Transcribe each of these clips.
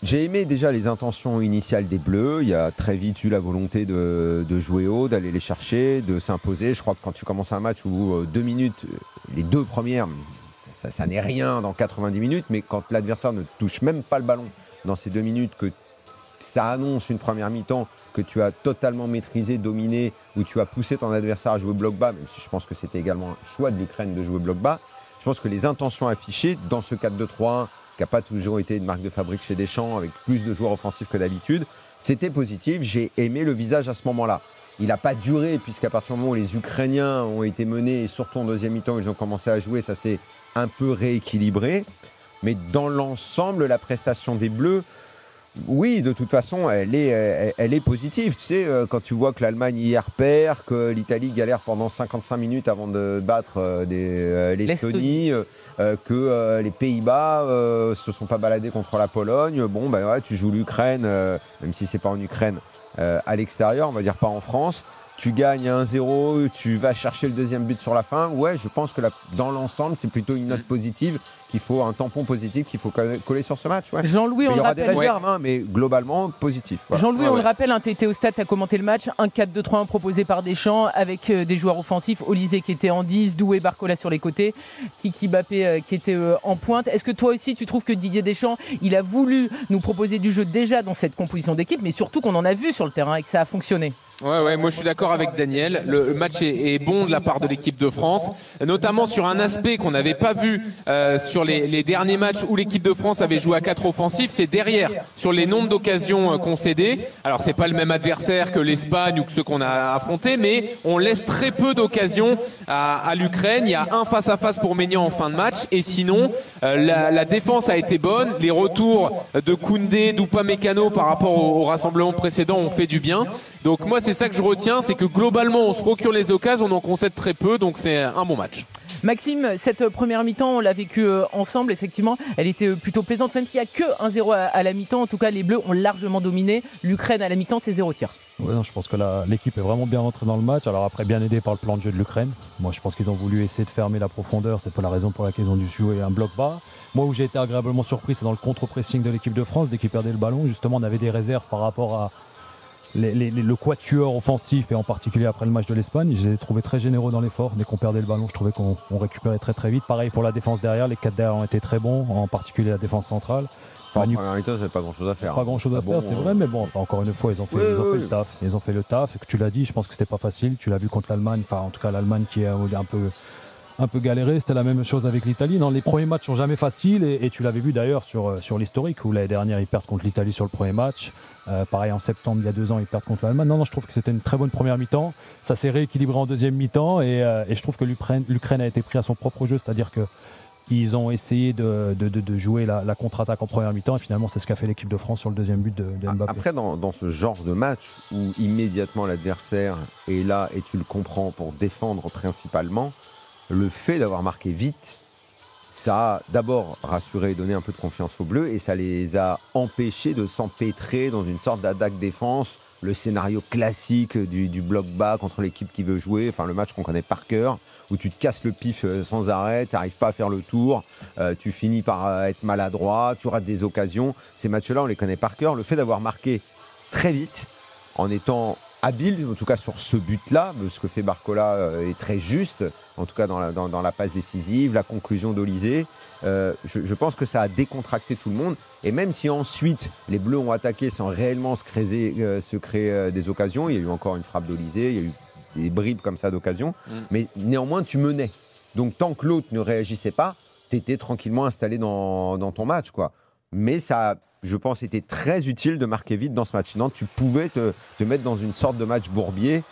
J'ai aimé déjà les intentions initiales des Bleus. Il y a très vite eu la volonté de jouer haut, d'aller les chercher, de s'imposer. Je crois que quand tu commences un match où 2 minutes, les 2 premières, ça n'est rien dans 90 minutes, mais quand l'adversaire ne touche même pas le ballon dans ces 2 minutes, que ça annonce une première mi-temps que tu as totalement maîtrisé, dominé, où tu as poussé ton adversaire à jouer bloc bas, même si je pense que c'était également un choix de l'Ukraine de jouer bloc bas. Je pense que les intentions affichées dans ce 4-2-3-1, qui n'a pas toujours été une marque de fabrique chez Deschamps, avec plus de joueurs offensifs que d'habitude, c'était positif. J'ai aimé le visage à ce moment-là. Il n'a pas duré, puisqu'à partir du moment où les Ukrainiens ont été menés, et surtout en deuxième mi-temps, ils ont commencé à jouer, ça s'est un peu rééquilibré. Mais dans l'ensemble, la prestation des Bleus, oui, de toute façon, elle est positive. Tu sais, quand tu vois que l'Allemagne hier perd, que l'Italie galère pendant 55 minutes avant de battre l'Estonie, que les Pays-Bas se sont pas baladés contre la Pologne. Bon, ben ouais, tu joues l'Ukraine, même si c'est pas en Ukraine, à l'extérieur, on va dire pas en France. Tu gagnes 1-0, tu vas chercher le deuxième but sur la fin. Ouais, je pense que dans l'ensemble, c'est plutôt une note positive qu'il faut, un tampon positif qu'il faut coller sur ce match. Ouais. Jean-Louis, il y on aura le des rappelle. réserves, hein, mais globalement positif. Voilà. Jean-Louis, on le rappelle, tu étais au stade, tu as commenté le match. Un 4-2-3-1 proposé par Deschamps avec des joueurs offensifs. Olysée qui était en 10, Doué, Barcola sur les côtés, Kiki Mbappé qui était en pointe. Est-ce que toi aussi, tu trouves que Didier Deschamps, il a voulu nous proposer du jeu déjà dans cette composition d'équipe, mais surtout qu'on en a vu sur le terrain et que ça a fonctionné? Ouais, moi je suis d'accord avec Daniel. Le match est bon de la part de l'équipe de France, notamment sur un aspect qu'on n'avait pas vu sur les derniers matchs où l'équipe de France avait joué à 4 offensifs, c'est derrière, sur les nombres d'occasions concédées. Alors c'est pas le même adversaire que l'Espagne ou que ceux qu'on a affrontés, mais on laisse très peu d'occasions à l'Ukraine. Il y a un face-à-face pour Maignan en fin de match, et sinon la défense a été bonne. Les retours de Koundé, d'Upamecano par rapport au rassemblement précédent ont fait du bien. Donc moi c'est ça que je retiens, c'est que globalement on se procure les occasions, on en concède très peu, donc c'est un bon match. Maxime, cette première mi-temps, on l'a vécue ensemble, effectivement, elle était plutôt plaisante, même s'il n'y a que 1-0 à la mi-temps. En tout cas, les Bleus ont largement dominé. L'Ukraine à la mi-temps, c'est 0 tir. Ouais, non, je pense que l'équipe est vraiment bien rentrée dans le match. Alors après, bien aidé par le plan de jeu de l'Ukraine. Moi, je pense qu'ils ont voulu essayer de fermer la profondeur. C'est pas la raison pour laquelle ils ont dû jouer un bloc bas. Moi, où j'ai été agréablement surpris, c'est dans le contre-pressing de l'équipe de France. Dès qu'ils perdaient le ballon, justement, on avait des réserves par rapport à le quatuor offensif, et en particulier après le match de l'Espagne. Je les ai trouvés très généreux dans l'effort. Dès qu'on perdait le ballon, je trouvais qu'on récupérait très très vite. Pareil pour la défense derrière, les 4 derrière ont été très bons, en particulier la défense centrale. En première mi-temps, c'est pas grand-chose à faire. Pas grand chose à faire, c'est vrai, mais bon, enfin, encore une fois, ils ont fait le taf. Ils ont fait le taf, et que tu l'as dit, je pense que c'était pas facile. Tu l'as vu contre l'Allemagne, enfin en tout cas l'Allemagne qui a un peu galéré. C'était la même chose avec l'Italie. Non, les premiers matchs sont jamais faciles, et tu l'avais vu d'ailleurs sur l'historique, où l'année dernière ils perdent contre l'Italie sur le premier match. Pareil en septembre, il y a 2 ans, ils perdent contre l'Allemagne. Non, je trouve que c'était une très bonne première mi-temps. Ça s'est rééquilibré en deuxième mi-temps, et je trouve que l'Ukraine a été pris à son propre jeu, c'est-à-dire que ils ont essayé de jouer la contre-attaque en première mi-temps, et finalement c'est ce qu'a fait l'équipe de France sur le deuxième but de Mbappé. Après, dans ce genre de match où immédiatement l'adversaire est là et tu le comprends pour défendre principalement, le fait d'avoir marqué vite, ça a d'abord rassuré et donné un peu de confiance aux Bleus, et ça les a empêchés de s'empêtrer dans une sorte d'attaque-défense, le scénario classique du bloc bas contre l'équipe qui veut jouer, enfin le match qu'on connaît par cœur, où tu te casses le pif sans arrêt, tu n'arrives pas à faire le tour, tu finis par être maladroit, tu rates des occasions. Ces matchs-là, on les connaît par cœur. Le fait d'avoir marqué très vite, en étant habile, en tout cas sur ce but-là, ce que fait Barcola est très juste, en tout cas dans la passe décisive, la conclusion d'Olysée. Je pense que ça a décontracté tout le monde, et même si ensuite les Bleus ont attaqué sans réellement se créer des occasions, il y a eu encore une frappe d'Olysée, il y a eu des bribes comme ça d'occasion, mais néanmoins tu menais. Donc tant que l'autre ne réagissait pas, tu étais tranquillement installé dans ton match, quoi. Mais ça, je pense, était très utile de marquer vite dans ce match. Sinon, tu pouvais te mettre dans une sorte de match bourbier,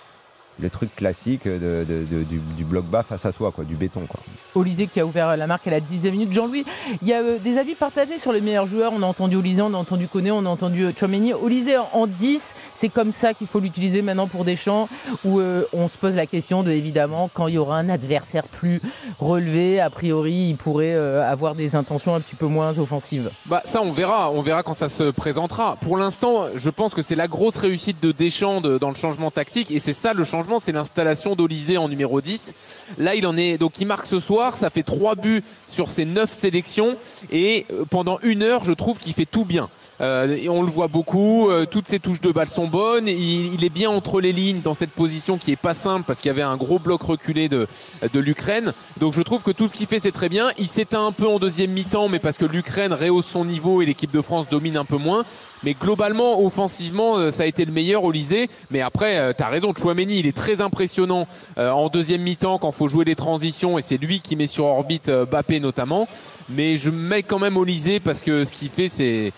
le truc classique du bloc bas face à toi, quoi, du béton, quoi. Olysée qui a ouvert la marque à la 10e minute. Jean-Louis, il y a des avis partagés sur les meilleurs joueurs. On a entendu Olysée, on a entendu Koné, on a entendu Tchouaméni. Olysée en 10, c'est comme ça qu'il faut l'utiliser maintenant pour Deschamps, où on se pose la question de, évidemment, quand il y aura un adversaire plus relevé, a priori, il pourrait avoir des intentions un petit peu moins offensives. Ça on verra quand ça se présentera. Pour l'instant, je pense que c'est la grosse réussite de Deschamps dans le changement tactique, et c'est ça le changement, c'est l'installation d'Olysée en numéro 10. Là, il marque ce soir, ça fait 3 buts sur ses 9 sélections, et pendant 1 heure, je trouve qu'il fait tout bien. Et on le voit beaucoup, toutes ses touches de balle sont bonnes, il est bien entre les lignes dans cette position qui est pas simple parce qu'il y avait un gros bloc reculé de l'Ukraine. Donc je trouve que tout ce qu'il fait c'est très bien. Il s'éteint un peu en deuxième mi-temps, mais parce que l'Ukraine rehausse son niveau et l'équipe de France domine un peu moins. Mais globalement, offensivement, ça a été le meilleur Olysée. Mais après, tu as raison, Tchouaméni, il est très impressionnant en deuxième mi-temps quand il faut jouer les transitions et c'est lui qui met sur orbite Mbappé notamment. Mais je mets quand même Olysée parce que ce qu'il fait c'est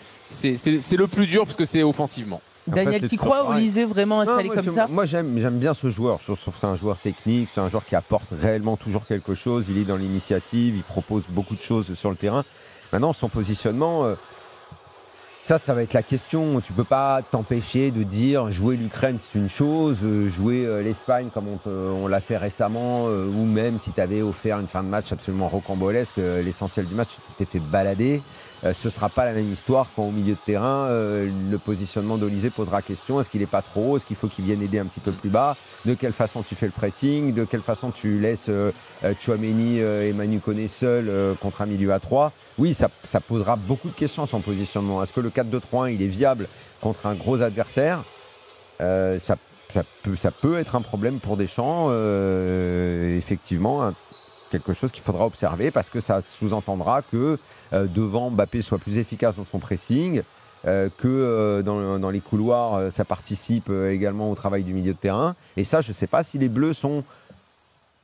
le plus dur parce que c'est offensivement. Daniel, tu crois Olysée vraiment installé comme ça? Moi j'aime bien ce joueur. Je trouve que c'est un joueur technique, c'est un joueur qui apporte réellement toujours quelque chose. Il est dans l'initiative, il propose beaucoup de choses sur le terrain. Maintenant, son positionnement, ça va être la question. Tu peux pas t'empêcher de dire jouer l'Ukraine c'est une chose, jouer l'Espagne comme on l'a fait récemment, ou même si tu avais offert une fin de match absolument rocambolesque, l'essentiel du match tu t'es fait balader. Ce ne sera pas la même histoire quand au milieu de terrain, le positionnement d'Olysée posera question. Est-ce qu'il n'est pas trop haut? Est-ce qu'il faut qu'il vienne aider un petit peu plus bas? De quelle façon tu fais le pressing? De quelle façon tu laisses Tchouaméni et Manu Koné seuls contre un milieu à 3? Oui, ça posera beaucoup de questions à son positionnement. Est-ce que le 4-2-3-1 il est viable contre un gros adversaire? Ça peut être un problème pour Deschamps, effectivement. Quelque chose qu'il faudra observer parce que ça sous-entendra que devant Mbappé soit plus efficace dans son pressing, que dans les couloirs ça participe également au travail du milieu de terrain. Et ça, je ne sais pas si les Bleus sont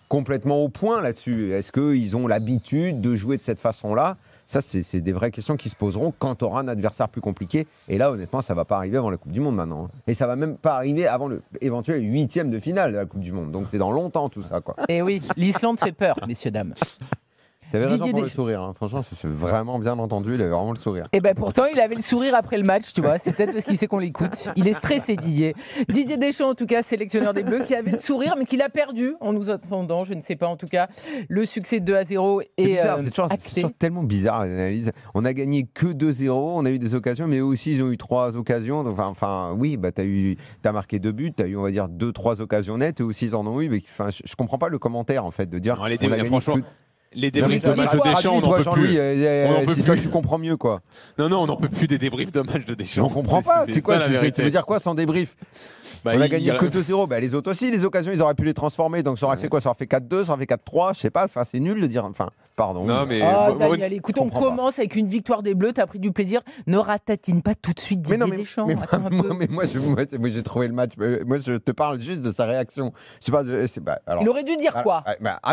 complètement au point là-dessus. Est-ce qu'ils ont l'habitude de jouer de cette façon-là? Ça, c'est des vraies questions qui se poseront quand tu auras un adversaire plus compliqué. Et là, honnêtement, ça ne va pas arriver avant la Coupe du Monde maintenant. Et ça ne va même pas arriver avant l'éventuel 8e de finale de la Coupe du Monde. Donc c'est dans longtemps tout ça, quoi. Et oui, l'Islande fait peur, messieurs, dames. T'avais raison pour le sourire, hein. Franchement, c'est vraiment bien entendu, il avait vraiment le sourire. Et ben pourtant, il avait le sourire après le match, tu vois. C'est peut-être parce qu'il sait qu'on l'écoute. Il est stressé, Didier. Didier Deschamps, en tout cas, sélectionneur des Bleus, qui avait le sourire, mais qui l'a perdu en nous attendant. Je ne sais pas, en tout cas, le succet de 2-0 est c'est toujours tellement bizarre l'analyse. On a gagné que 2-0, on a eu des occasions, mais eux aussi, ils ont eu 3 occasions. Donc, enfin, oui, bah, t'as marqué 2 buts, t'as eu, on va dire, 2-3 occasions nettes, eux aussi, ils en ont eu. Mais je comprends pas le commentaire, en fait, de dire. Non, franchement. Les débriefs de match de Deschamps, on n'en peut plus. Si toi tu comprends mieux, quoi. Non, on n'en peut plus des débriefs de match de Deschamps. On comprend pas. C'est quoi? Ça veut dire quoi sans débrief? On a gagné que 2-0. Bah, les autres aussi, les occasions, ils auraient pu les transformer. Donc ça aurait fait quoi? Ça aurait fait 4-2, ça aurait fait 4-3. Je sais pas. Enfin, c'est nul de dire. Enfin, pardon. Non, mais. Daniel, écoute, on commence avec une victoire des Bleus. T'as pris du plaisir. Ne ratatine pas tout de suite Didier Deschamps. Moi, j'ai trouvé le match. Moi, je te parle juste de sa réaction. Je sais pas. Il aurait dû dire quoi?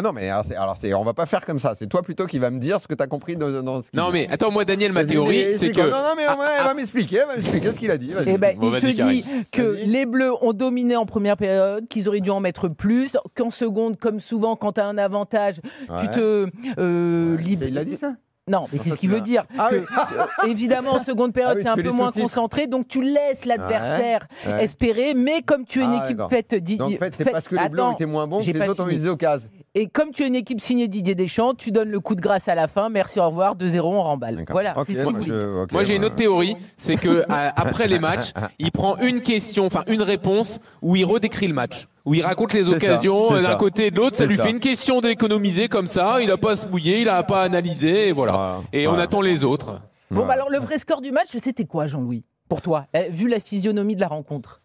Non, mais alors, on va pas faire comme ça. C'est toi plutôt qui va me dire ce que tu as compris dans ce qu'il dit. Non, mais attends, moi, Daniel, ma théorie, c'est que. Non, mais elle va m'expliquer ce qu'il a dit. Il te dit que les Bleus ont dominé en première période, qu'ils auraient dû en mettre plus, qu'en seconde, comme souvent, quand tu as un avantage, tu te Il a dit ça? Non, mais c'est ce qu'il veut dire. Évidemment, en seconde période, tu es un peu moins concentré, donc tu laisses l'adversaire espérer, mais comme tu es une équipe faite... Donc, en fait, c'est parce que les Bleus étaient moins bons que les autres ont mis aux cases. Et comme tu es une équipe signée Didier Deschamps, tu donnes le coup de grâce à la fin. Merci, au revoir, 2-0, on remballe. Voilà, c'est ce qu'il voulait dire. Moi, j'ai une autre théorie, c'est qu'après les matchs, il prend une réponse où il redécrit le match. Où il raconte les occasions d'un côté et de l'autre, ça lui fait une question d'économiser comme ça, il n'a pas à se mouiller, il n'a pas à analyser, et voilà. On attend les autres. Bon, bah alors le vrai score du match, c'était quoi, Jean-Louis, pour toi, vu la physionomie de la rencontre?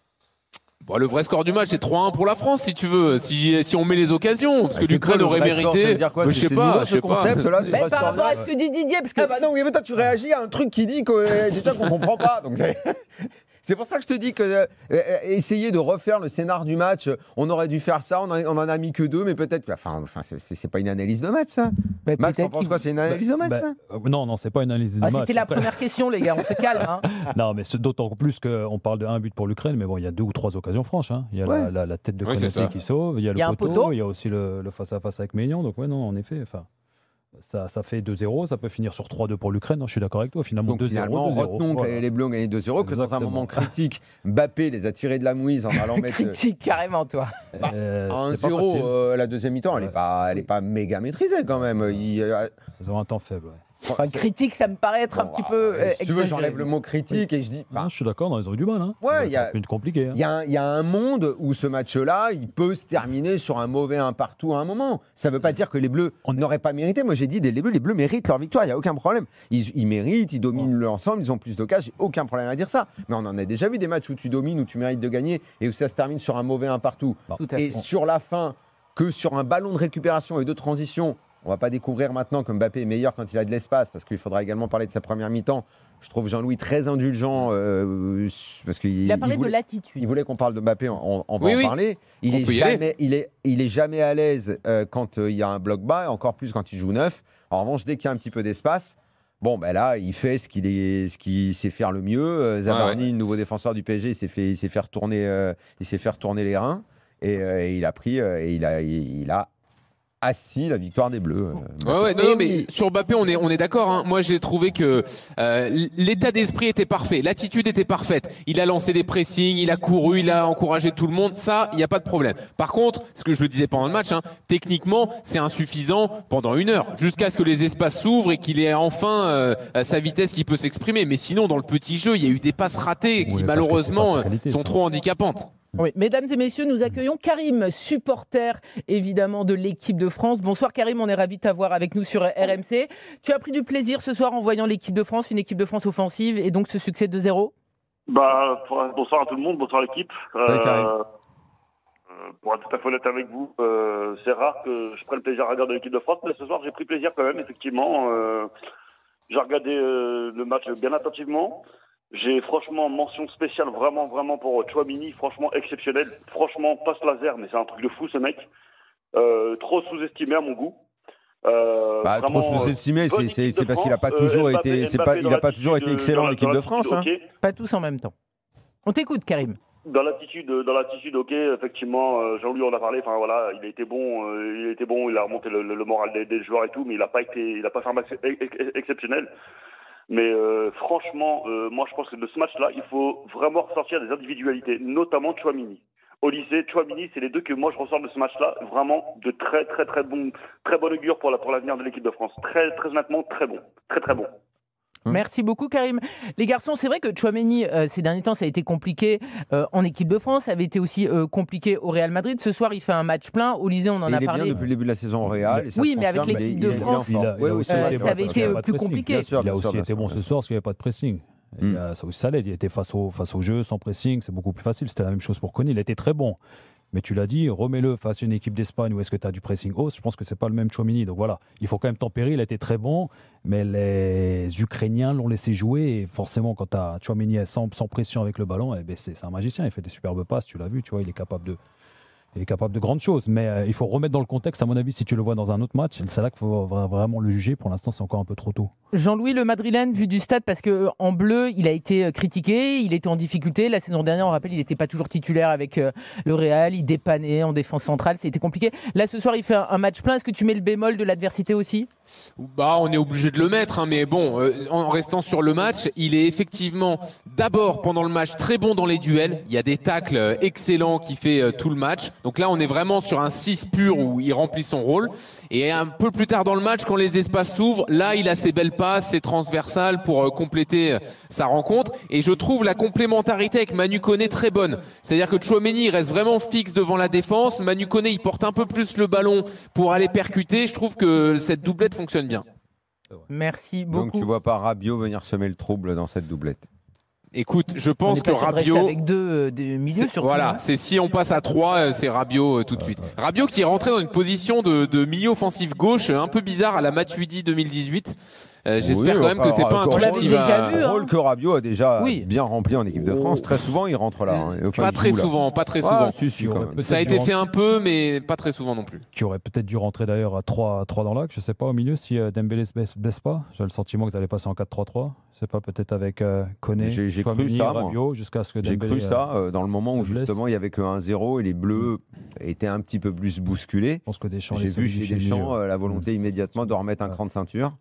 Bon, le vrai score du match, c'est 3-1 pour la France, si tu veux, si on met les occasions, parce que l'Ukraine aurait mérité. Je sais pas, concept là. Par rapport à ce que dit Didier, parce que. Ah bah non, mais toi tu réagis à un truc qui dit déjà qu'on comprend pas, donc c'est pour ça que je te dis que essayer de refaire le scénar du match, on aurait dû faire ça, on en a mis que 2, mais peut-être. Enfin, c'est pas une analyse de match, ça. Max, t'en penses quoi? C'est une analyse de match, ça? Non, c'est pas une analyse de match. C'était la première question, les gars, on se calme. Hein. Non, mais d'autant plus qu'on parle de 1 but pour l'Ukraine, mais bon, il y a 2 ou 3 occasions franches. Hein. Il y a la tête de Konaté qui sauve, il y a le poteau, il y a aussi le face-à-face avec Maignan. Donc, non, en effet, ça fait 2-0, ça peut finir sur 3-2 pour l'Ukraine, je suis d'accord avec toi, finalement 2-0. Retenons que les Bleus ont gagné 2-0, que dans un moment critique, Mbappé les a tirés de la mouise en allant mettre... Critique, carrément, toi. 1-0, la deuxième mi-temps, elle est pas méga maîtrisée quand même. Ils ont un temps faible, Enfin, critique, ça me paraît être un petit peu si tu veux, j'enlève le mot critique et je dis. Je suis d'accord, non, ils ont eu du mal. Hein. Ouais, c'est compliqué. Il y a un monde où ce match-là, il peut se terminer sur un mauvais 1 partout à un moment. Ça ne veut pas dire que les Bleus n'auraient pas mérité. Moi, j'ai dit, les Bleus méritent leur victoire. Il n'y a aucun problème. Ils méritent, ils dominent l'ensemble, ils ont plus d'occasions. J'ai aucun problème à dire ça. Mais on en a déjà vu des matchs où tu domines, où tu mérites de gagner et où ça se termine sur un mauvais 1 partout. Et sur la fin, que sur un ballon de récupération et de transition. On ne va pas découvrir maintenant que Mbappé est meilleur quand il a de l'espace, parce qu'il faudra également parler de sa première mi-temps. Je trouve Jean-Louis très indulgent. Parce il a parlé de l'attitude. Il voulait qu'on parle de Mbappé, on va en parler. Il est jamais à l'aise quand il y a un bloc bas, et encore plus quand il joue neuf. En revanche, dès qu'il y a un petit peu d'espace, là, il fait ce qu'il sait faire le mieux. Zabarni, le nouveau défenseur du PSG, il s'est fait retourner les reins. Et il a pris, il a assis la victoire des Bleus. Mais sur Mbappé, on est d'accord. Hein. Moi, j'ai trouvé que l'état d'esprit était parfait, l'attitude était parfaite. Il a lancé des pressings, il a couru, il a encouragé tout le monde. Ça, il n'y a pas de problème. Par contre, ce que je le disais pendant le match, techniquement, c'est insuffisant pendant 1 heure, jusqu'à ce que les espaces s'ouvrent et qu'il ait enfin sa vitesse qui peut s'exprimer. Mais sinon, dans le petit jeu, il y a eu des passes ratées qui, malheureusement, sont trop handicapantes. Oui, mesdames et messieurs, nous accueillons Karim, supporter évidemment de l'équipe de France. Bonsoir Karim, on est ravis de t'avoir avec nous sur RMC. Tu as pris du plaisir ce soir en voyant l'équipe de France, une équipe de France offensive et donc ce succès de 2-0 ? Bonsoir à tout le monde, bonsoir l'équipe. Salut Karim. Pour être tout à fait honnête avec vous, c'est rare que je prenne plaisir à regarder l'équipe de France, mais ce soir j'ai pris plaisir quand même, effectivement. J'ai regardé le match bien attentivement. J'ai franchement mention spéciale vraiment pour Tchouaméni, franchement exceptionnel. Franchement, passe laser, mais c'est un truc de fou ce mec. Trop sous-estimé à mon goût. Trop sous-estimé, c'est parce qu'il n'a pas toujours été, été excellent en équipe de France. Okay. Pas tous en même temps. On t'écoute, Karim. Dans l'attitude, ok, effectivement, Jean-Louis en a parlé. Enfin voilà, il a été bon, il a remonté le moral des joueurs et tout, mais il a pas fait un match exceptionnel. Mais franchement, moi je pense que de ce match-là, il faut vraiment ressortir des individualités, notamment Tchouaméni. Au lycée, Tchouaméni, c'est les deux que moi je ressors de ce match-là, vraiment de très bon augure pour l'avenir de l'équipe de France. Très honnêtement, très bon. Très bon. Merci beaucoup Karim. Les garçons, c'est vrai que Tchouaméni, ces derniers temps, ça a été compliqué en équipe de France, ça avait été aussi compliqué au Real Madrid. Ce soir, il fait un match plein. Au Lycée, on en a parlé. Il est bien depuis le début de la saison au Real. Oui, mais avec l'équipe de France, ça avait été plus compliqué. Il a aussi été bon ce soir parce qu'il n'y avait pas de pressing. Ça aussi, ça l'aide. Il était face au jeu, sans pressing, c'est beaucoup plus facile. C'était la même chose pour Koné. Il était très bon. Mais tu l'as dit, remets-le face à une équipe d'Espagne où est-ce que tu as du pressing hausse. Je pense que c'est pas le même Tchouaméni. Donc voilà, il faut quand même tempérer. Il a été très bon, mais les Ukrainiens l'ont laissé jouer. Et forcément, quand tu as Tchouaméni sans pression avec le ballon, c'est un magicien. Il fait des superbes passes, tu l'as vu. Tu vois, il est capable de grandes choses. Mais il faut remettre dans le contexte, à mon avis, si tu le vois dans un autre match. C'est là qu'il faut vraiment le juger. Pour l'instant, c'est encore un peu trop tôt. Jean-Louis, le Madrilène, vu du stade, parce qu'en bleu, il a été critiqué, il était en difficulté. La saison dernière, on rappelle, il n'était pas toujours titulaire avec le Real, il dépannait en défense centrale, c'était compliqué. Là, ce soir, il fait un match plein. Est-ce que tu mets le bémol de l'adversité aussi ? On est obligé de le mettre, mais bon, en restant sur le match, il est effectivement d'abord pendant le match très bon dans les duels. Il y a des tacles excellents qui fait tout le match. Donc là, on est vraiment sur un 6 pur où il remplit son rôle. Et un peu plus tard dans le match, quand les espaces s'ouvrent, là, il a ses belles passes, ses transversales pour compléter sa rencontre. Et je trouve la complémentarité avec Manu Koné très bonne. C'est-à-dire que Tchouaméni reste vraiment fixe devant la défense. Manu Koné, il porte un peu plus le ballon pour aller percuter. Je trouve que cette doublette fonctionne bien. Merci beaucoup. Donc tu vois pas Rabiot venir semer le trouble dans cette doublette? Écoute, je pense que Rabiot avec deux milieux surtout. Voilà, c'est si on passe à 3, c'est Rabiot tout de suite. Rabiot qui est rentré dans une position de milieu offensif gauche un peu bizarre à la Matuidi 2018. J'espère quand même que c'est pas un truc qui va... Un rôle que Rabiot a déjà bien rempli en équipe de France. Très souvent, il rentre là. Pas très souvent. Si, quand même. Ça a été fait un peu, mais pas très souvent non plus. Qui aurait peut-être dû rentrer d'ailleurs à 3 dans l'axe, je sais pas, au milieu, si Dembélé se blesse pas. J'ai le sentiment que vous allez passer en 4-3-3. C'est pas peut-être avec Koné, j'ai cru ça, Rabiot, jusqu'à ce que Dembélé... J'ai cru ça dans le moment où justement il y avait que 1-0 et les Bleus étaient un petit peu plus bousculés. Je pense que Deschamps... J'ai vu chez Deschamps la volonté immédiatement de remettre un cran de ceinture.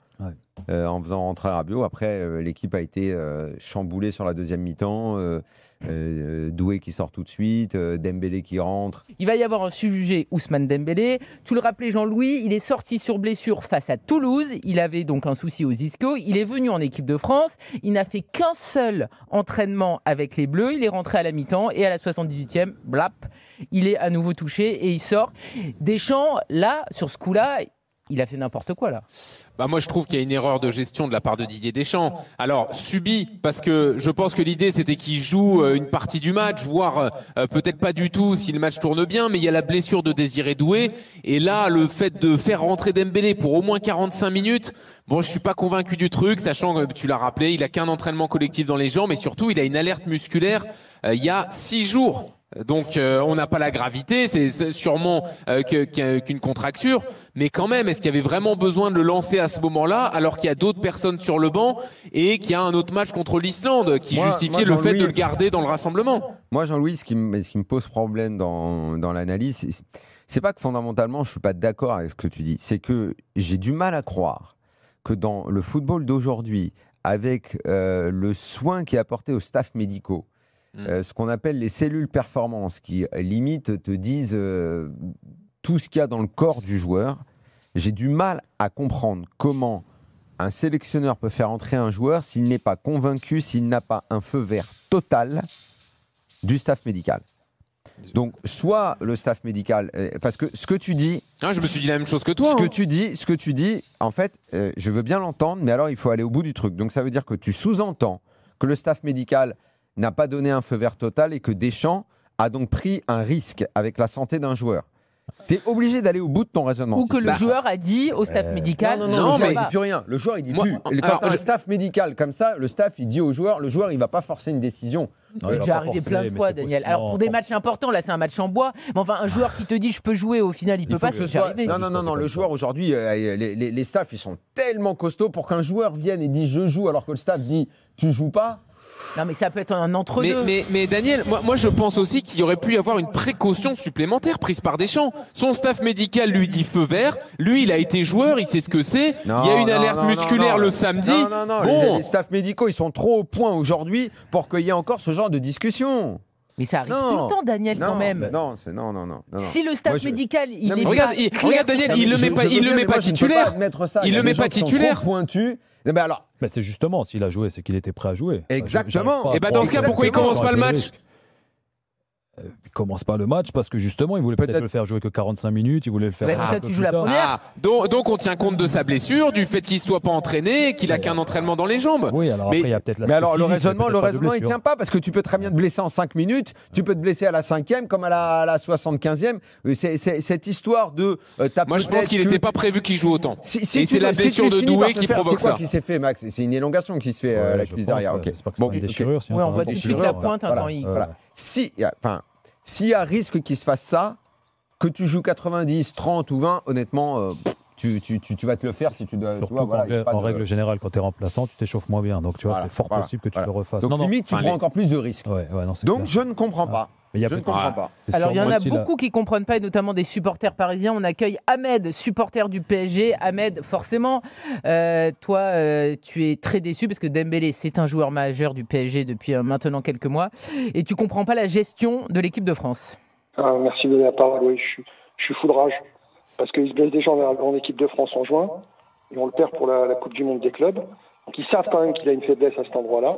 en faisant rentrer Rabiot. Après, l'équipe a été chamboulée sur la deuxième mi-temps. Doué qui sort tout de suite, Dembélé qui rentre. Il va y avoir un sujet Ousmane Dembélé. Tu le rappelais Jean-Louis, il est sorti sur blessure face à Toulouse. Il avait donc un souci aux ischio. Il est venu en équipe de France. Il n'a fait qu'un seul entraînement avec les Bleus. Il est rentré à la mi-temps et à la 78e, blap, il est à nouveau touché et il sort. Deschamps, là, sur ce coup-là, il a fait n'importe quoi là. Bah moi je trouve qu'il y a une erreur de gestion de la part de Didier Deschamps. Alors subie parce que je pense que l'idée c'était qu'il joue une partie du match, voire peut-être pas du tout si le match tourne bien, mais il y a la blessure de Désiré Doué et là le fait de faire rentrer Dembélé pour au moins 45 minutes, bon je suis pas convaincu du truc, sachant que tu l'as rappelé, il a qu'un entraînement collectif dans les jambes et surtout il a une alerte musculaire il y a 6 jours. Donc on n'a pas la gravité, c'est sûrement qu'une contracture, mais quand même, est-ce qu'il y avait vraiment besoin de le lancer à ce moment-là, alors qu'il y a d'autres personnes sur le banc et qu'il y a un autre match contre l'Islande qui justifiait le fait de le garder dans le rassemblement? Moi, Jean-Louis, ce qui me pose problème dans l'analyse, c'est pas que fondamentalement je suis pas d'accord avec ce que tu dis, c'est que j'ai du mal à croire que dans le football d'aujourd'hui, avec le soin qui est apporté aux staffs médicaux, ce qu'on appelle les cellules performance qui limite te disent tout ce qu'il y a dans le corps du joueur. J'ai du mal à comprendre comment un sélectionneur peut faire entrer un joueur s'il n'est pas convaincu, s'il n'a pas un feu vert total du staff médical. Donc, soit le staff médical, parce que ce que tu dis... Ah, je me suis dit la même chose que toi. Ce que tu dis, en fait, je veux bien l'entendre, mais alors il faut aller au bout du truc. Donc, ça veut dire que tu sous-entends que le staff médical n'a pas donné un feu vert total et que Deschamps a donc pris un risque avec la santé d'un joueur. Tu es obligé d'aller au bout de ton raisonnement. Ou que le joueur a dit au staff médical... Non, mais il ne dit plus rien. Le joueur, il dit plus. Quand tu as un staff médical comme ça, le staff, il dit au joueur, le joueur, il ne va pas forcer une décision. C'est déjà arrivé plein de fois, Daniel. Alors, pour des matchs importants, là, c'est un match en bois. Mais enfin, un joueur qui te dit je peux jouer, au final, il peut pas. Non. Le joueur, aujourd'hui, les staffs, ils sont tellement costauds pour qu'un joueur vienne et dise je joue, alors que le staff dit tu joues pas. Non, mais ça peut être un entre-deux. Mais Daniel, moi je pense aussi qu'il y aurait pu y avoir une précaution supplémentaire prise par Deschamps. Son staff médical lui dit feu vert. Lui, il a été joueur, il sait ce que c'est. Il y a une alerte musculaire le samedi. Non. Les staffs médicaux, ils sont trop au point aujourd'hui pour qu'il y ait encore ce genre de discussion. Mais ça arrive tout le temps, Daniel, quand même. Non. Si le staff médical, il est regarde Daniel, il le met pas titulaire. Il le met pas titulaire. Pointu. Mais alors, c'est justement, s'il a joué, c'est qu'il était prêt à jouer. Exactement. Et dans ce cas, pourquoi il commence pas le match? Il commence pas le match parce que justement, il voulait peut-être le faire jouer que 45 minutes, il voulait le faire. Peut-être tu joues la première. Donc on tient compte de sa blessure, du fait qu'il soit pas entraîné, qu'il a qu'un entraînement dans les jambes. Oui, alors après il y a peut-être la. Mais alors le raisonnement il tient pas parce que tu peux très bien te blesser en 5 minutes, tu peux te blesser à la 5e comme à la 75e. C'est cette histoire de. Moi je pense qu'il n'était pas prévu qu'il joue autant. Et c'est la blessure de Doué qui provoque ça. C'est quoi qui s'est fait, Max? C'est une élongation qui se fait à la cuisse derrière. Bon, une déchirure. On voit tout de suite la pointe quand il. S'il y a risque qu'il se fasse ça, que tu joues 90, 30 ou 20, honnêtement, tu vas te le faire si tu dois. Surtout en règle générale, quand tu es remplaçant, tu t'échauffes moins bien. Donc tu vois, c'est fort possible que tu le refasses. Donc limite, tu prends encore plus de risques. Donc je ne comprends pas. Je ne comprends pas. Alors il y en a beaucoup qui ne comprennent pas, et notamment des supporters parisiens. On accueille Ahmed, supporter du PSG. Ahmed, forcément, toi, tu es très déçu parce que Dembélé, c'est un joueur majeur du PSG depuis maintenant quelques mois. Et tu ne comprends pas la gestion de l'équipe de France. Merci de la parole. Oui, je suis fou de rage. Parce qu'il se blesse déjà dans la grande équipe de France en juin. Et on le perd pour la Coupe du Monde des clubs. Donc ils savent quand même qu'il a une faiblesse à cet endroit-là.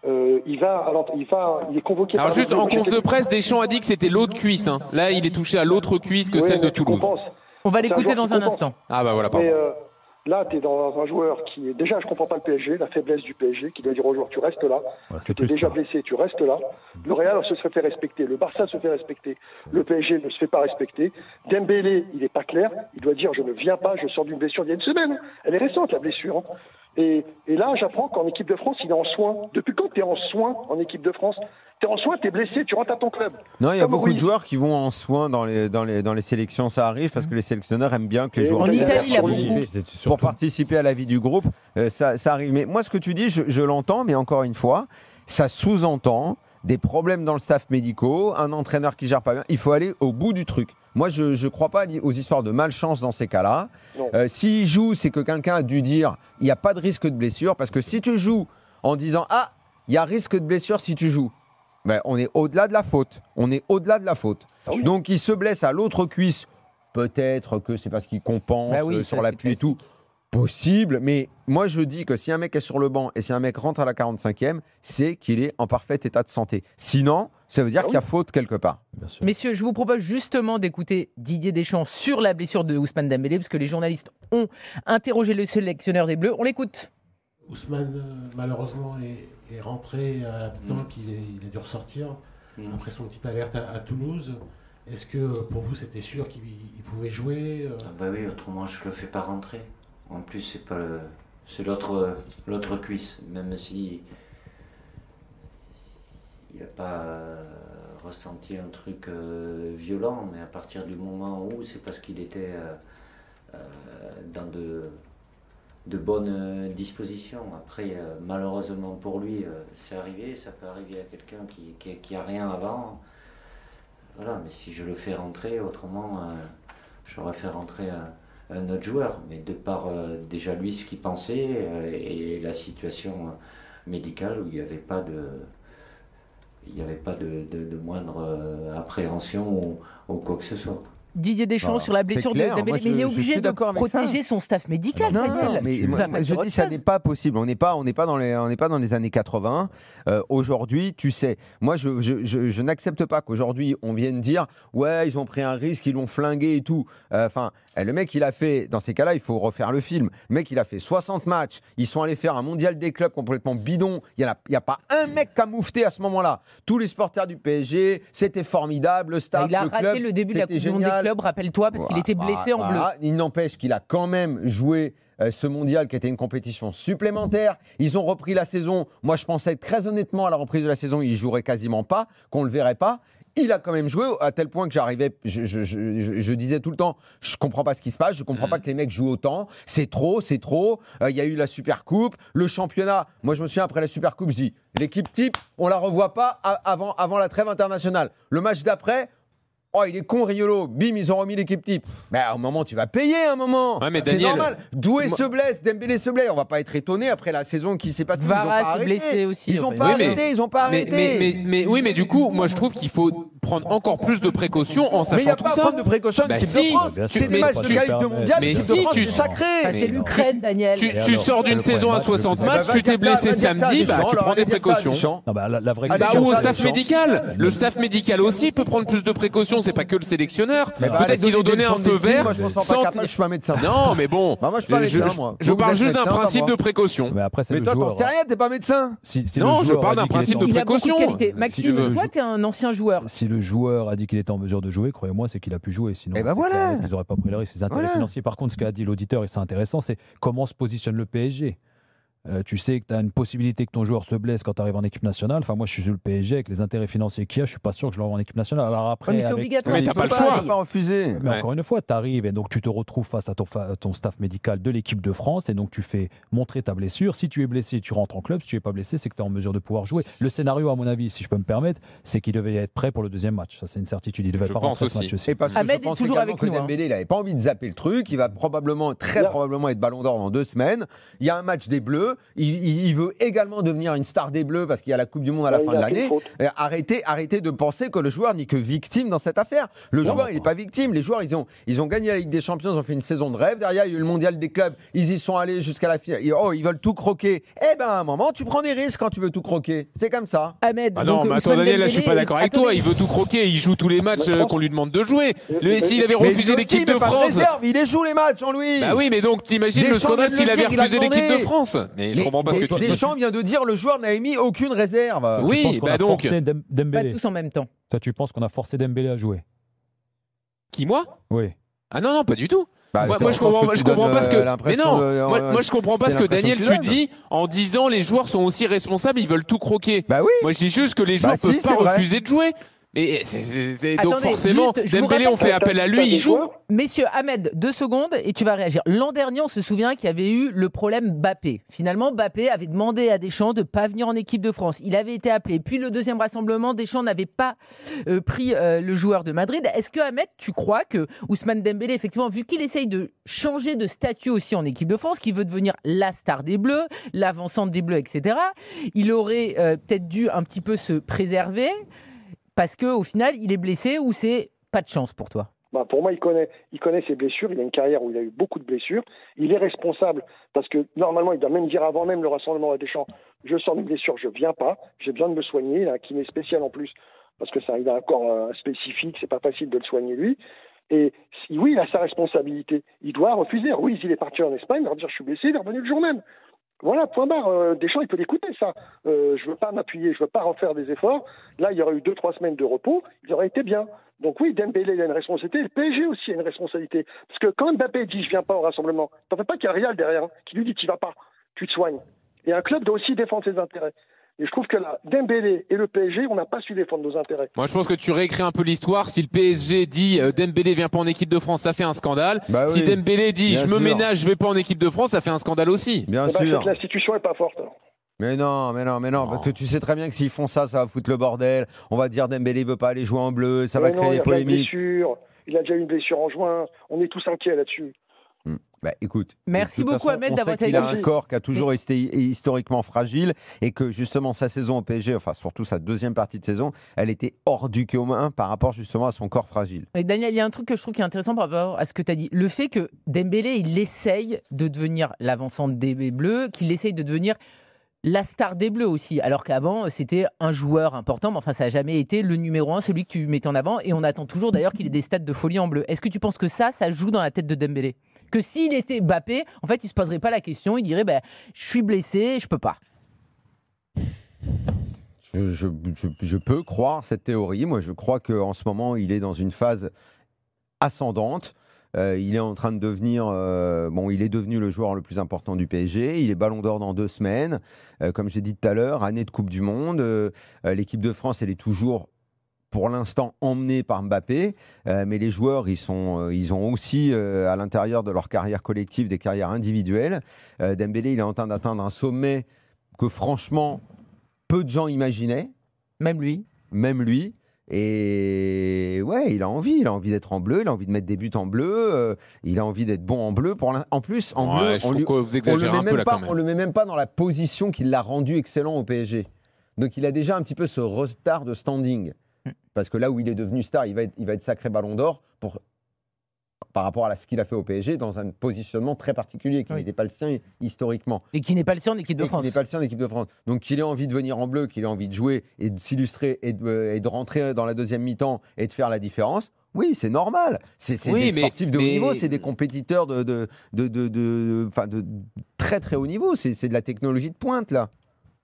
Il est convoqué. Alors juste en conf de presse, Deschamps a dit que c'était l'autre cuisse. Hein. Là, il est touché à l'autre cuisse que celle de Toulouse. On va l'écouter dans un instant. Ah bah voilà, pardon. Mais là, tu es dans un joueur qui est... Déjà, je comprends pas le PSG, la faiblesse du PSG, qui doit dire au joueur, tu restes là. Tu es déjà blessé, tu restes là. Le Real se serait fait respecter, le Barça se fait respecter, le PSG ne se fait pas respecter. Dembélé, il n'est pas clair. Il doit dire, je ne viens pas, je sors d'une blessure il y a une semaine. Elle est récente, la blessure. Hein. Et là, j'apprends qu'en équipe de France, il est en soins. Depuis quand tu es en soins en équipe de France? Tu es en soins, tu es blessé, tu rentres à ton club. Non, il y a beaucoup de joueurs qui vont en soins dans les sélections. Ça arrive parce que les sélectionneurs aiment bien que les joueurs... En Italie, il y a beaucoup. Pour participer à la vie du groupe, ça arrive. Mais moi, ce que tu dis, je l'entends, mais encore une fois, ça sous-entend des problèmes dans le staff médical, un entraîneur qui gère pas bien. Il faut aller au bout du truc. Moi, je ne crois pas aux histoires de malchance dans ces cas-là. S'il joue, c'est que quelqu'un a dû dire il n'y a pas de risque de blessure. Parce que si tu joues en disant ah, il y a risque de blessure si tu joues, ben, on est au-delà de la faute. On est au-delà de la faute. Donc, il se blesse à l'autre cuisse. Peut-être que c'est parce qu'il compense sur l'appui et tout. Possible, mais moi je dis que si un mec est sur le banc et si un mec rentre à la 45e, c'est qu'il est en parfait état de santé. Sinon, ça veut dire qu'il y a faute quelque part. Messieurs, je vous propose justement d'écouter Didier Deschamps sur la blessure de Ousmane Dembélé, parce que les journalistes ont interrogé le sélectionneur des Bleus. On l'écoute. Ousmane, malheureusement, est rentré à la mi-temps, puis il a dû ressortir après son petite alerte à Toulouse. Est-ce que pour vous c'était sûr qu'il pouvait jouer Bah oui, autrement je le fais pas rentrer. En plus, c'est l'autre cuisse, même si il n'a pas ressenti un truc violent, mais à partir du moment où c'est parce qu'il était dans de bonnes dispositions. Après, malheureusement pour lui, c'est arrivé, ça peut arriver à quelqu'un qui a rien avant. Voilà, mais si je le fais rentrer, autrement, j'aurais fait rentrer un autre joueur, mais de par déjà lui ce qu'il pensait et la situation médicale où il n'y avait pas de moindre appréhension ou quoi que ce soit. Didier Deschamps sur la blessure de Dembélé, mais il est obligé de protéger son staff médical. Je dis ça n'est pas possible. On n'est pas dans les années 80. Aujourd'hui, tu sais, moi je n'accepte pas qu'aujourd'hui on vienne dire ouais ils ont pris un risque, ils l'ont flingué et tout. Le mec il a fait, dans ces cas-là il faut refaire le film. Le mec il a fait 60 matchs, ils sont allés faire un mondial des clubs complètement bidon. Il y a pas un mec qui a moufté à ce moment-là. Tous les supporters du PSG, c'était formidable, le staff, il a raté le début de la Coupe du Monde des clubs, rappelle-toi, parce qu'il était blessé en bleu. Il n'empêche qu'il a quand même joué ce mondial qui était une compétition supplémentaire. Ils ont repris la saison. Moi, je pensais très honnêtement à la reprise de la saison, il ne jouerait quasiment pas, qu'on ne le verrait pas. Il a quand même joué à tel point que j'arrivais, je disais tout le temps, je ne comprends pas ce qui se passe, je ne comprends pas que les mecs jouent autant, c'est trop. Il y a eu la Super Coupe, le championnat. Moi, je me souviens, après la Super Coupe, je dis, l'équipe type, on ne la revoit pas avant la trêve internationale. Le match d'après, oh, il est con, Riolo. Bim, ils ont remis l'équipe type. Mais à un moment, tu vas payer un moment. Ouais, c'est normal. Doué se blesse, Dembélé se blesse. On va pas être étonné après la saison qui s'est passée. Varane s'est blessé aussi. Ils n'ont pas arrêté. Mais du coup, moi je trouve qu'il faut prendre encore plus de précautions en sachant tout ça. Mais il n'y a pas à prendre de précautions. C'est des matchs de qualif de mondial. Mais si tu es sacré. C'est l'Ukraine, Daniel. Tu sors d'une saison à 60 matchs, tu t'es blessé samedi, tu prends des précautions. Ou au staff médical. Le staff médical aussi peut prendre plus de précautions. C'est pas que le sélectionneur. Peut-être qu'ils ont donné un feu vert. Je suis pas médecin. Non, mais bon. Moi, je suis pas médecin, moi. Je parle juste d'un principe de précaution. Mais toi, t'en sais rien, t'es pas médecin. Non, je parle d'un principe de précaution. Maxime, toi, t'es un ancien joueur. Si le joueur a dit qu'il était en mesure de jouer, croyez-moi, c'est qu'il a pu jouer. Sinon, ils n'auraient pas pris le risque. Ces intérêts financiers. Par contre, ce qu'a dit l'auditeur, et c'est intéressant, c'est comment se positionne le PSG. Tu sais que tu as une possibilité que ton joueur se blesse quand tu arrives en équipe nationale. Enfin, moi, je suis sur le PSG avec les intérêts financiers qu'il y a. Je suis pas sûr que je l'aurai en équipe nationale. Alors après, mais c'est obligatoire. Mais tu n'as pas le choix. Tu peux pas refuser. Mais encore une fois, tu arrives et donc tu te retrouves face à ton staff médical de l'équipe de France et donc tu fais montrer ta blessure. Si tu es blessé, tu rentres en club. Si tu n'es pas blessé, c'est que tu es en mesure de pouvoir jouer. Le scénario, à mon avis, si je peux me permettre, c'est qu'il devait être prêt pour le deuxième match. Ça, c'est une certitude. Il devait pas rentrer ce match aussi. Et parce que je pense également que Dembélé, il n'avait pas envie de zapper le truc. Il va très probablement être Ballon d'Or dans 2 semaines. Il y a un match des Bleus. Il veut également devenir une star des Bleus parce qu'il y a la Coupe du Monde à la fin de l'année. Arrêtez de penser que le joueur n'est que victime dans cette affaire. Le joueur, il n'est pas victime. Les joueurs, ils ont gagné la Ligue des Champions, ils ont fait une saison de rêve. Derrière, il y a eu le Mondial des clubs. Ils y sont allés jusqu'à la finale. Ils veulent tout croquer. Eh ben, à un moment, tu prends des risques quand tu veux tout croquer. C'est comme ça. Ahmed. Ah non, mais attends, Daniel, là, je suis pas d'accord avec toi. Il veut tout croquer. Il joue tous les matchs qu'on lui demande de jouer. S'il avait refusé l'équipe de France. Il les joue les matchs, Jean-Louis. Bah oui, mais donc, t'imagines le scandale s'il avait refusé l'équipe de France. Mais je comprends pas ce que tu dis. Deschamps vient de dire le joueur n'a émis aucune réserve. Oui, bah donc. Pas tous en même temps. Toi, tu penses qu'on a forcé Dembélé à jouer? Qui, moi? Oui. Ah non, pas du tout. Moi, je comprends pas ce que. Mais non, moi, je comprends pas ce que Daniel, tu dis en disant les joueurs sont aussi responsables, ils veulent tout croquer. Bah oui. Moi, je dis juste que les joueurs peuvent pas refuser de jouer. Et donc forcément, Dembélé, on fait appel à lui, il joue. Messieurs, Ahmed, 2 secondes et tu vas réagir. L'an dernier, on se souvient qu'il y avait eu le problème Mbappé. Finalement, Mbappé avait demandé à Deschamps de ne pas venir en équipe de France. Il avait été appelé. Puis le deuxième rassemblement, Deschamps n'avait pas pris le joueur de Madrid. Est-ce que, Ahmed, tu crois que Ousmane Dembélé, effectivement, vu qu'il essaye de changer de statut aussi en équipe de France, qu'il veut devenir la star des Bleus, l'avancante des Bleus, etc., il aurait peut-être dû un petit peu se préserver parce qu'au final, il est blessé ou c'est pas de chance pour toi? Pour moi, il connaît ses blessures. Il a une carrière où il a eu beaucoup de blessures. Il est responsable parce que normalement, il doit même dire avant même le rassemblement à Deschamps, je sors d'une blessure, je viens pas, j'ai besoin de me soigner. Il a un kiné spécial en plus parce que il a un corps spécifique, c'est pas facile de le soigner lui. Et oui, il a sa responsabilité. Il doit refuser. Oui, il est parti en Espagne, leur dire je suis blessé, il est revenu le jour même. Voilà, point barre. Deschamps, il peut l'écouter, ça. Je veux pas m'appuyer, je veux pas refaire des efforts. Là, il y aurait eu 2-3 semaines de repos, il aurait été bien. Donc oui, Dembélé, il a une responsabilité. Le PSG aussi a une responsabilité. Parce que quand Mbappé dit je viens pas au rassemblement, t'en fais pas qu'il y a Real derrière, hein, qui lui dit tu vas pas, tu te soignes. Et un club doit aussi défendre ses intérêts. Et je trouve que là, Dembélé et le PSG, on n'a pas su défendre nos intérêts. Moi, je pense que tu réécris un peu l'histoire. Si le PSG dit Dembélé vient pas en équipe de France, ça fait un scandale. Bah si oui, Dembélé dit je me sûr. ménage, je vais pas en équipe de France, ça fait un scandale aussi. Bien C'est sûr. que l'institution est pas forte. Mais non, parce que tu sais très bien que s'ils font ça, ça va foutre le bordel. On va dire Dembélé veut pas aller jouer en bleu, ça va créer des polémiques. Il a déjà eu une blessure en juin. On est tous inquiets là-dessus. Bah, écoute, merci beaucoup façon, Ahmed d'avoir été avec nous. Il a un corps qui a toujours été historiquement fragile et que justement sa saison au PSG, enfin surtout sa deuxième partie de saison, elle était hors du commun par rapport justement à son corps fragile. Et Daniel, il y a un truc que je trouve qui est intéressant par rapport à ce que tu as dit. Le fait que Dembélé, il essaye de devenir l'avancante des Bleus, qu'il essaye de devenir la star des Bleus aussi, alors qu'avant c'était un joueur important, mais enfin ça n'a jamais été le numéro 1, celui que tu mettais en avant, et on attend toujours d'ailleurs qu'il ait des stats de folie en bleu. Est-ce que tu penses que ça joue dans la tête de Dembélé? Que s'il était Mbappé, en fait il se poserait pas la question, il dirait je suis blessé, je peux pas. Je peux croire cette théorie. Moi je crois qu'en ce moment il est dans une phase ascendante. Il est en train de devenir, il est devenu le joueur le plus important du PSG. Il est Ballon d'Or dans 2 semaines. Comme j'ai dit tout à l'heure, année de Coupe du Monde. L'équipe de France, elle est toujours, pour l'instant, emmenée par Mbappé. Mais les joueurs, ils ont aussi, à l'intérieur de leur carrière collective, des carrières individuelles. Dembélé, il est en train d'atteindre un sommet que, franchement, peu de gens imaginaient. Même lui. Et ouais, il a envie d'être en bleu, il a envie de mettre des buts en bleu, il a envie d'être bon en bleu. En plus, en bleu, je trouve que vous exagérez un peu là quand même. On le met même pas dans la position qui l'a rendu excellent au PSG. Donc il a déjà un petit peu ce retard de standing. Parce que là où il est devenu star, il va être sacré Ballon d'Or par rapport à ce qu'il a fait au PSG dans un positionnement très particulier qui n'était pas le sien historiquement. Et qui n'est pas le sien en équipe de France. Donc qu'il ait envie de venir en bleu, qu'il ait envie de jouer et de s'illustrer et de rentrer dans la deuxième mi-temps et de faire la différence, oui, c'est normal. C'est des sportifs de haut niveau, c'est des compétiteurs de très très haut niveau, c'est de la technologie de pointe là.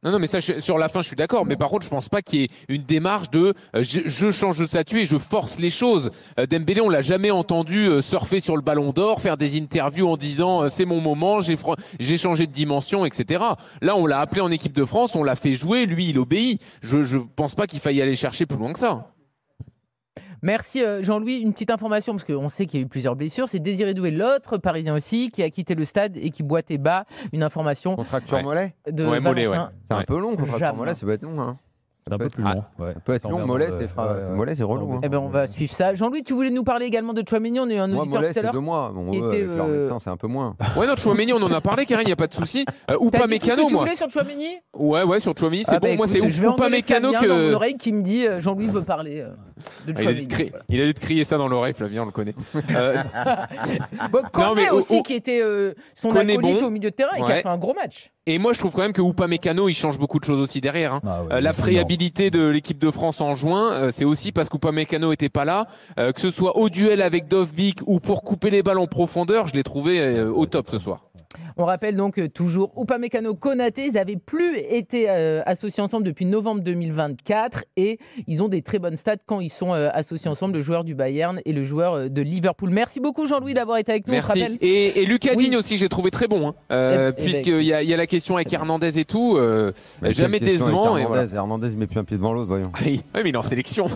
Non, mais ça, sur la fin, je suis d'accord. Mais par contre, je pense pas qu'il y ait une démarche de je change de statut et je force les choses. Dembélé, on l'a jamais entendu surfer sur le Ballon d'Or, faire des interviews en disant c'est mon moment, j'ai changé de dimension, etc. Là, on l'a appelé en équipe de France, on l'a fait jouer, lui, il obéit. Je pense pas qu'il faille aller chercher plus loin que ça. Merci Jean-Louis. Une petite information, parce qu'on sait qu'il y a eu plusieurs blessures. C'est Désiré Doué, l'autre Parisien aussi, qui a quitté le stade et qui boitait bas. Une information. Contracture mollet mollet, ouais. C'est un peu long, contracture mollet, ça peut être long. Hein. C'est un peu plus long. Ça peut être long, mollet, c'est relou. Eh ben, on va suivre ça. Jean-Louis, tu voulais nous parler également de Tchouaméni. On a eu un auditeur mollet, tout à l'heure. c'est 2 mois. Bon, avec leur médecin, c'est un peu moins. Ouais, non, Tchouaméni, on en a parlé, Karine, il n'y a pas de souci. Upamecano, moi. Tu moi. voulais sur Tchouaméni ? Ouais, sur Tchouaméni, c'est bon. Moi, c'est Upamecano que. Dans mon oreille qui me dit Jean-Louis veut parler de Tchouaméni. Il a dû te crier ça dans l'oreille, Flavien, on le connaît. Koné aussi, qui était son acolyte au milieu de terrain et qui a fait un gros match. Et moi, je trouve quand même que Upamecano, il change beaucoup de choses aussi derrière. La friabilité de l'équipe de France en juin, c'est aussi parce qu'Upamecano n'était pas là. Que ce soit au duel avec Dovbyk ou pour couper les balles en profondeur, je l'ai trouvé au top ce soir. On rappelle donc toujours Upamecano, Konaté, ils n'avaient plus été associés ensemble depuis novembre 2024 et ils ont des très bonnes stats quand ils sont associés ensemble, le joueur du Bayern et le joueur de Liverpool. Merci beaucoup Jean-Louis d'avoir été avec nous. Merci. Et Lucas Digne aussi, j'ai trouvé très bon, puisqu'il y a la question avec Hernandez et tout, jamais décevant. Hernandez met plus un pied devant l'autre, voyons. Oui, mais il est en sélection.